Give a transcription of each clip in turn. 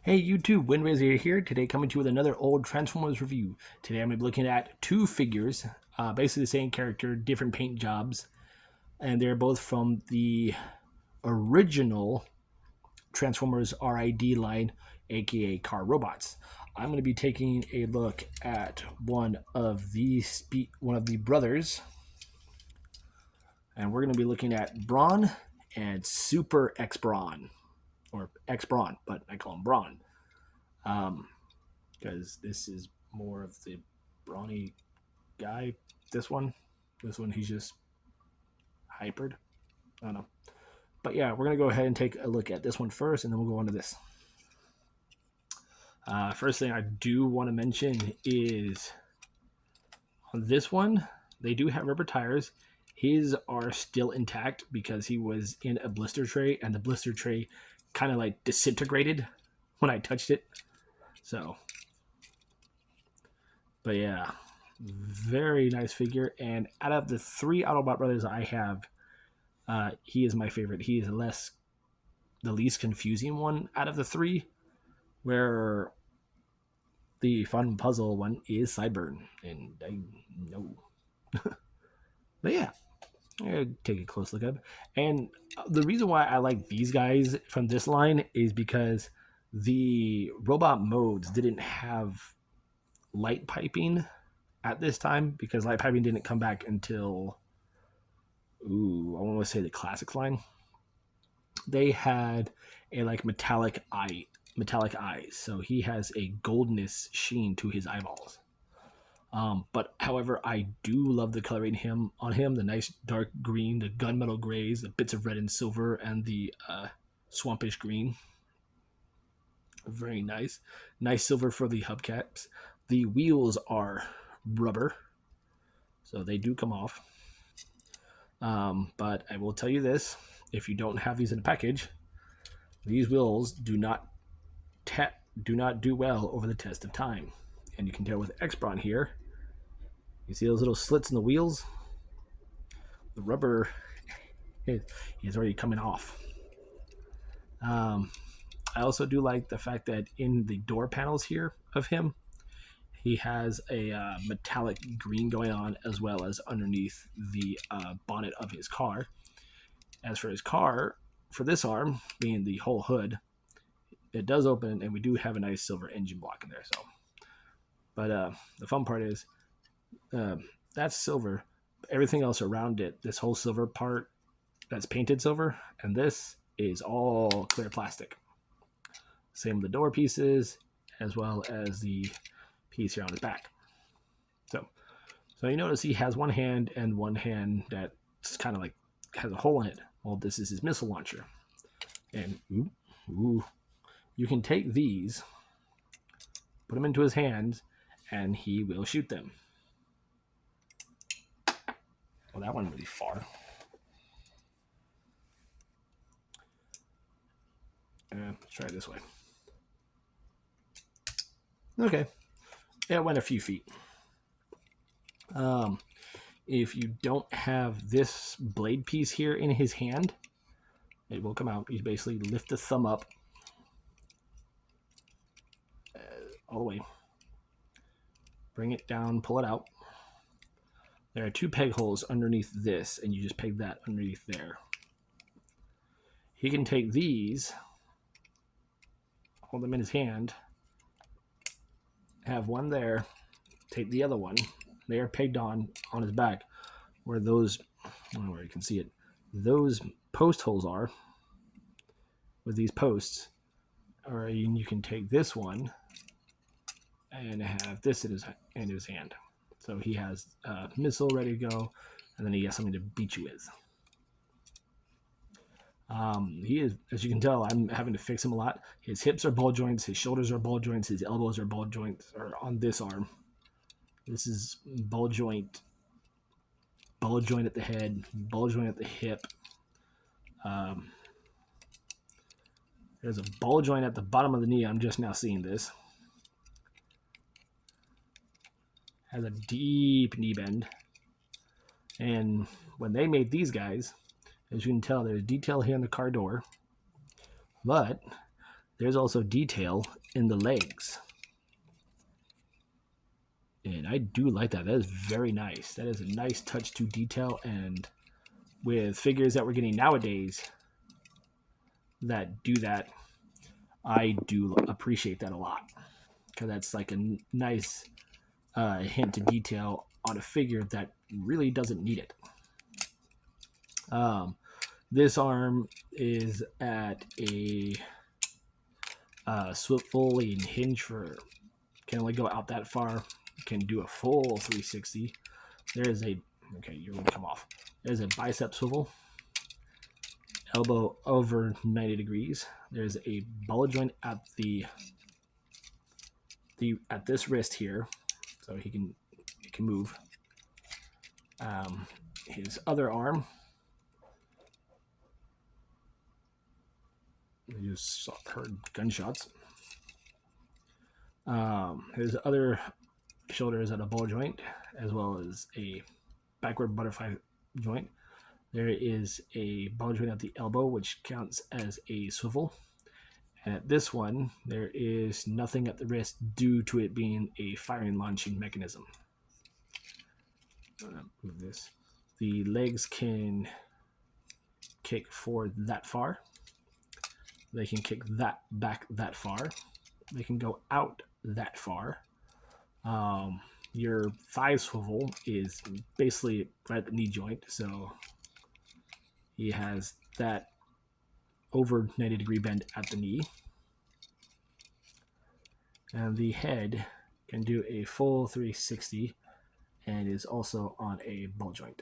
Hey YouTube, Windraiser here. Today coming to you with another old Transformers review. Today I'm going to be looking at two figures, basically the same character, different paint jobs, and they're both from the original Transformers RID line, aka Car Robots. I'm going to be taking a look at one of the brothers, and we're going to be looking at Brawn and Super X Brawn, or X Brawn, but I call him Brawn. Um, because this is more of the brawny guy. This one, he's just hypered. I don't know. But yeah, we're gonna go ahead and take a look at this one first, and then we'll go on to this. First thing I do want to mention is on this one, they do have rubber tires. His are still intact because he was in a blister tray, and the blister tray kind of like disintegrated when I touched it. So, but yeah, very nice figure. And out of the three Autobot brothers I have, he is my favorite. He is the least confusing one out of the three, where the fun puzzle one is Sideburn. And I know. But yeah, take a close look at it. And the reason why I like these guys from this line is because the robot modes didn't have light piping at this time, because light piping didn't come back until I want to say the classics line. They had a like metallic eyes, so he has a goldness sheen to his eyeballs. But however, I do love the coloring on him, the nice dark green, the gunmetal grays, the bits of red and silver, and the swampish green. Very nice. Nice silver for the hubcaps. The wheels are rubber, so they do come off. But I will tell you this: if you don't have these in a package, these wheels do not do well over the test of time. And you can tell with X-Brawn here. You see those little slits in the wheels? The rubber is already coming off. I also do like the fact that in the door panels here of him, he has a metallic green going on, as well as underneath the bonnet of his car. As for his car, for this arm, being the whole hood, it does open, and we do have a nice silver engine block in there. So, but the fun part is that's silver. Everything else around it, this whole silver part, that's painted silver, and this is all clear plastic. Same with the door pieces, as well as the piece here on his back. So you notice he has one hand that's kind of like has a hole in it. Well, this is his missile launcher. And you can take these, put them into his hands, and he will shoot them. Well, that went really far. Let's try it this way. Okay. It went a few feet. If you don't have this blade piece here in his hand, it will come out. You basically lift the thumb up all the way, bring it down, pull it out. There are two peg holes underneath this, and you just peg that underneath there. He can take these, hold them in his hand, have one there, take the other one. They are pegged on his back, where those, I don't know where you can see it, those post holes are, with these posts. Or you can take this one and have this in his hand. So he has a missile ready to go, and then he has something to beat you with. He is, as you can tell, I'm having to fix him a lot. His hips are ball joints, his shoulders are ball joints, his elbows are ball joints, or on this arm. This is ball joint at the head, ball joint at the hip. There's a ball joint at the bottom of the knee. I'm just now seeing this. Has a deep knee bend. And when they made these guys, as you can tell, there's detail here in the car door. But there's also detail in the legs. And I do like that. That is very nice. That is a nice touch to detail. And with figures that we're getting nowadays that do that, I do appreciate that a lot. Because that's like a nice hint to detail on a figure that really doesn't need it. This arm is at a swivel and hinge for, can only go out that far. Can do a full 360. There's a, okay, you're going to come off. There's a bicep swivel. Elbow over 90 degrees. There's a ball joint at at this wrist here, so it can move. His other arm, I just heard gunshots. His other shoulder is at a ball joint, as well as a backward butterfly joint. There is a ball joint at the elbow, which counts as a swivel. And at this one, there is nothing at the wrist due to it being a firing launching mechanism. Move this. The legs can kick forward that far. They can kick that back that far. They can go out that far. Your thigh swivel is basically right at the knee joint, so he has that over 90 degree bend at the knee. And the head can do a full 360 and is also on a ball joint.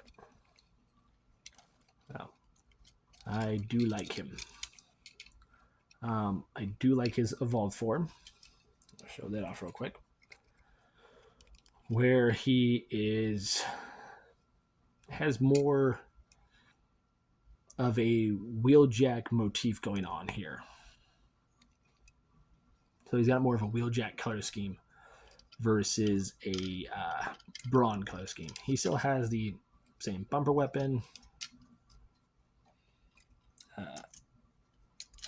So, I do like him. I do like his evolved form. I'll show that off real quick. Where he has more of a wheeljack motif going on here. So he's got more of a wheeljack color scheme versus a Brawn color scheme. He still has the same bumper weapon.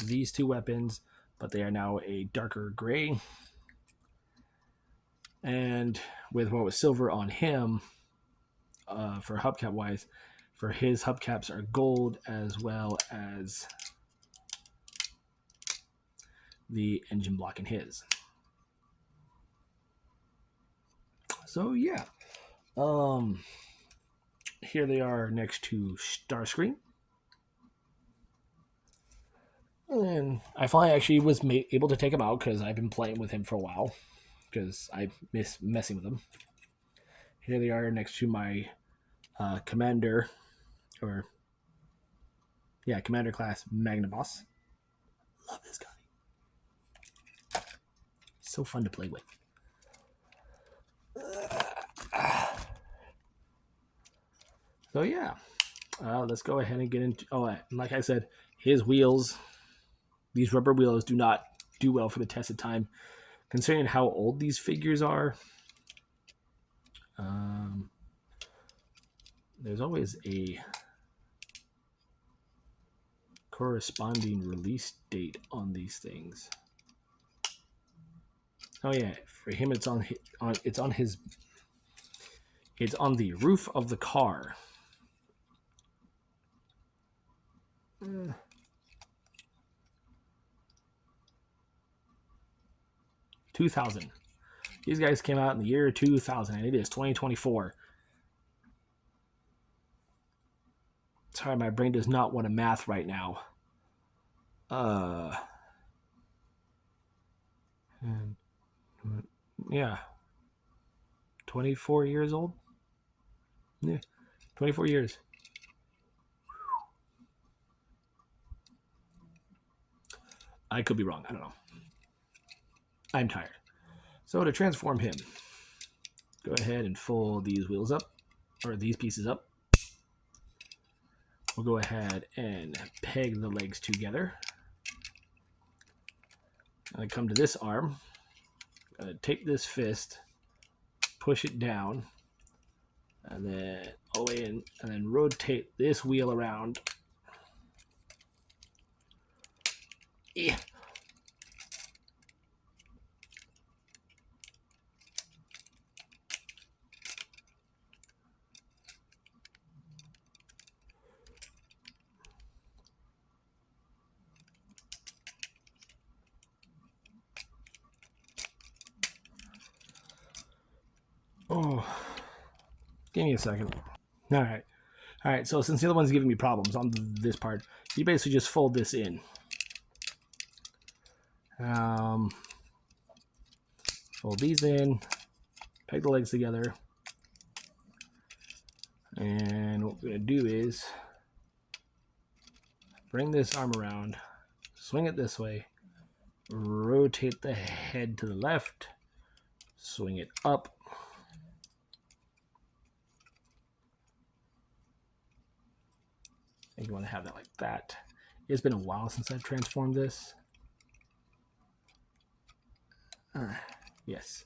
These two weapons, but they are now a darker gray. And with what was silver on him, for hubcap wise, for his hubcaps are gold, as well as the engine block in his. So yeah, here they are next to Starscream. And I finally actually was able to take him out because I've been playing with him for a while because I miss messing with him. Here they are next to my Commander, or yeah, Commander class Magnaboss. Love this guy. So fun to play with. So yeah, let's go ahead and get into. Oh, like I said, his wheels. These rubber wheels do not do well for the test of time, considering how old these figures are. There's always a corresponding release date on these things. Oh yeah, for him it's on the roof of the car. 2000. These guys came out in the year 2000, and it is 2024. Sorry, my brain does not want to math right now. Yeah. 24 years old? Yeah, 24 years. I could be wrong. I don't know. I'm tired. So to transform him, go ahead and fold these wheels up, or these pieces up. We'll go ahead and peg the legs together. I come to this arm, take this fist, push it down, and then all the way in, and then rotate this wheel around. Yeah. Oh, give me a second. All right. All right, so since the other one's giving me problems on this part, you basically just fold this in. Fold these in, peg the legs together, and what we're going to do is bring this arm around, swing it this way, rotate the head to the left, swing it up, and you want to have that like that. It's been a while since I've transformed this. Yes.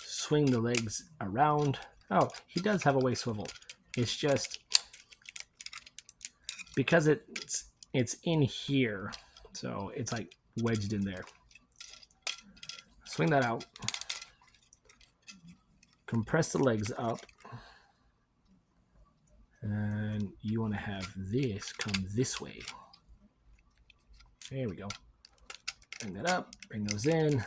Swing the legs around. Oh, he does have a waist swivel. It's just because it's in here, so it's like wedged in there. Swing that out. Compress the legs up. And you want to have this come this way. There we go. Bring that up. Bring those in.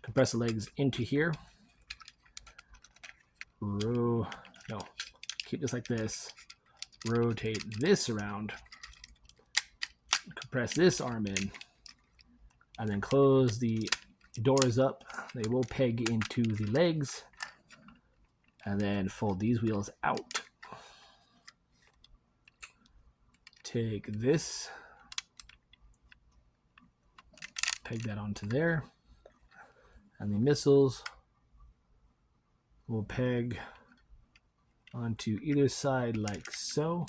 Compress the legs into here. No. Keep this like this. Rotate this around. Compress this arm in. And then close the doors up. They will peg into the legs. And then fold these wheels out. Take this. Peg that onto there. And the missiles will peg onto either side like so,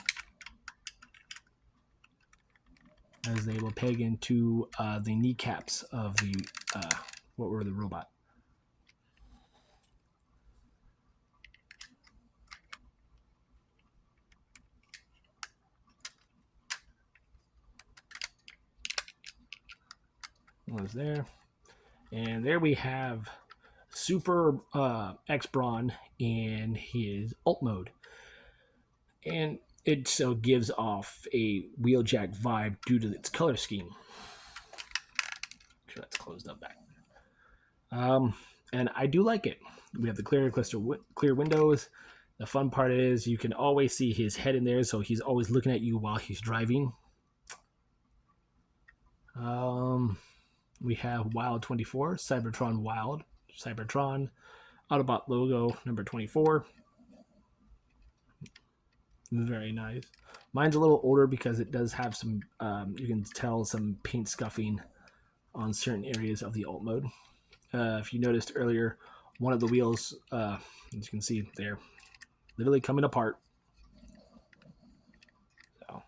as they will peg into the kneecaps of the the robot. Was there, and there we have Super X Brawn in his alt mode, and it so gives off a wheeljack vibe due to its color scheme. Make sure that's closed up back. And I do like it. We have the clear windows. The fun part is you can always see his head in there, so he's always looking at you while he's driving. We have Wild 24, Cybertron Wild, Cybertron, Autobot logo number 24. Very nice. Mine's a little older because it does have some, you can tell some paint scuffing on certain areas of the alt mode. If you noticed earlier, one of the wheels, as you can see there, literally coming apart. So,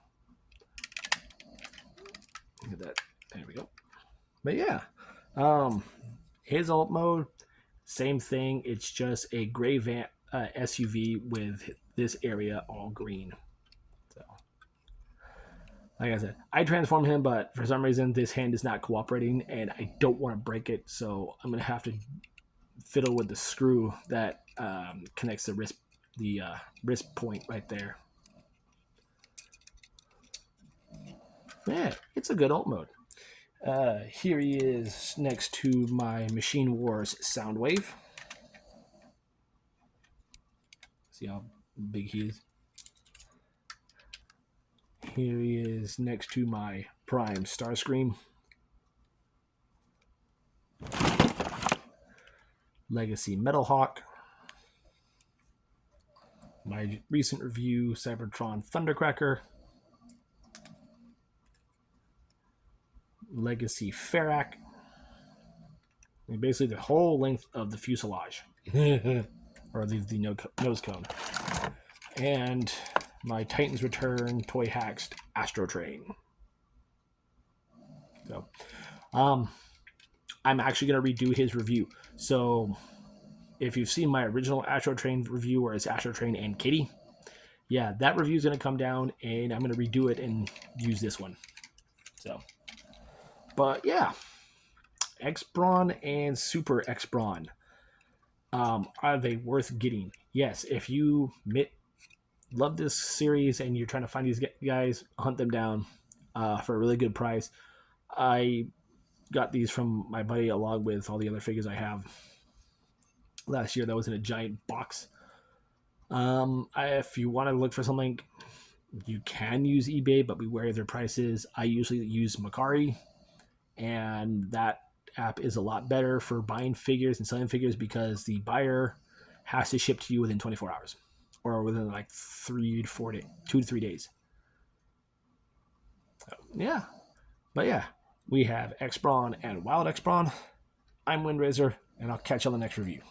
look at that. There we go. But yeah, his alt mode, same thing. It's just a gray van SUV with this area all green. So, like I said, I transformed him, but for some reason this hand is not cooperating, and I don't want to break it, so I'm gonna have to fiddle with the screw that connects the wrist point right there. Yeah, it's a good alt mode. Here he is next to my Machine Wars Soundwave. See how big he is? Here he is next to my Prime Starscream. Legacy Metalhawk. My recent review, Cybertron Thundercracker. Legacy Ferrac. And basically the whole length of the fuselage. Or the nose cone. And my Titans Return Toy Haxed Astro Train. So, I'm actually going to redo his review. So, if you've seen my original Astro Train review, where it's Astro Train and Kitty, yeah, that review is going to come down, and I'm going to redo it and use this one. So, but yeah, X Brawn and Super X Brawn. Are they worth getting? Yes, if you love this series and you're trying to find these guys, hunt them down for a really good price. I got these from my buddy along with all the other figures I have last year. That was in a giant box. If you want to look for something, you can use eBay, but beware of their prices. I usually use Macari, and that app is a lot better for buying figures and selling figures because the buyer has to ship to you within 24 hours or within like 3 to 4 days, 2 to 3 days. So, yeah. But yeah, we have X Brawn and Wild X Brawn. I'm Windraiser, and I'll catch you on the next review.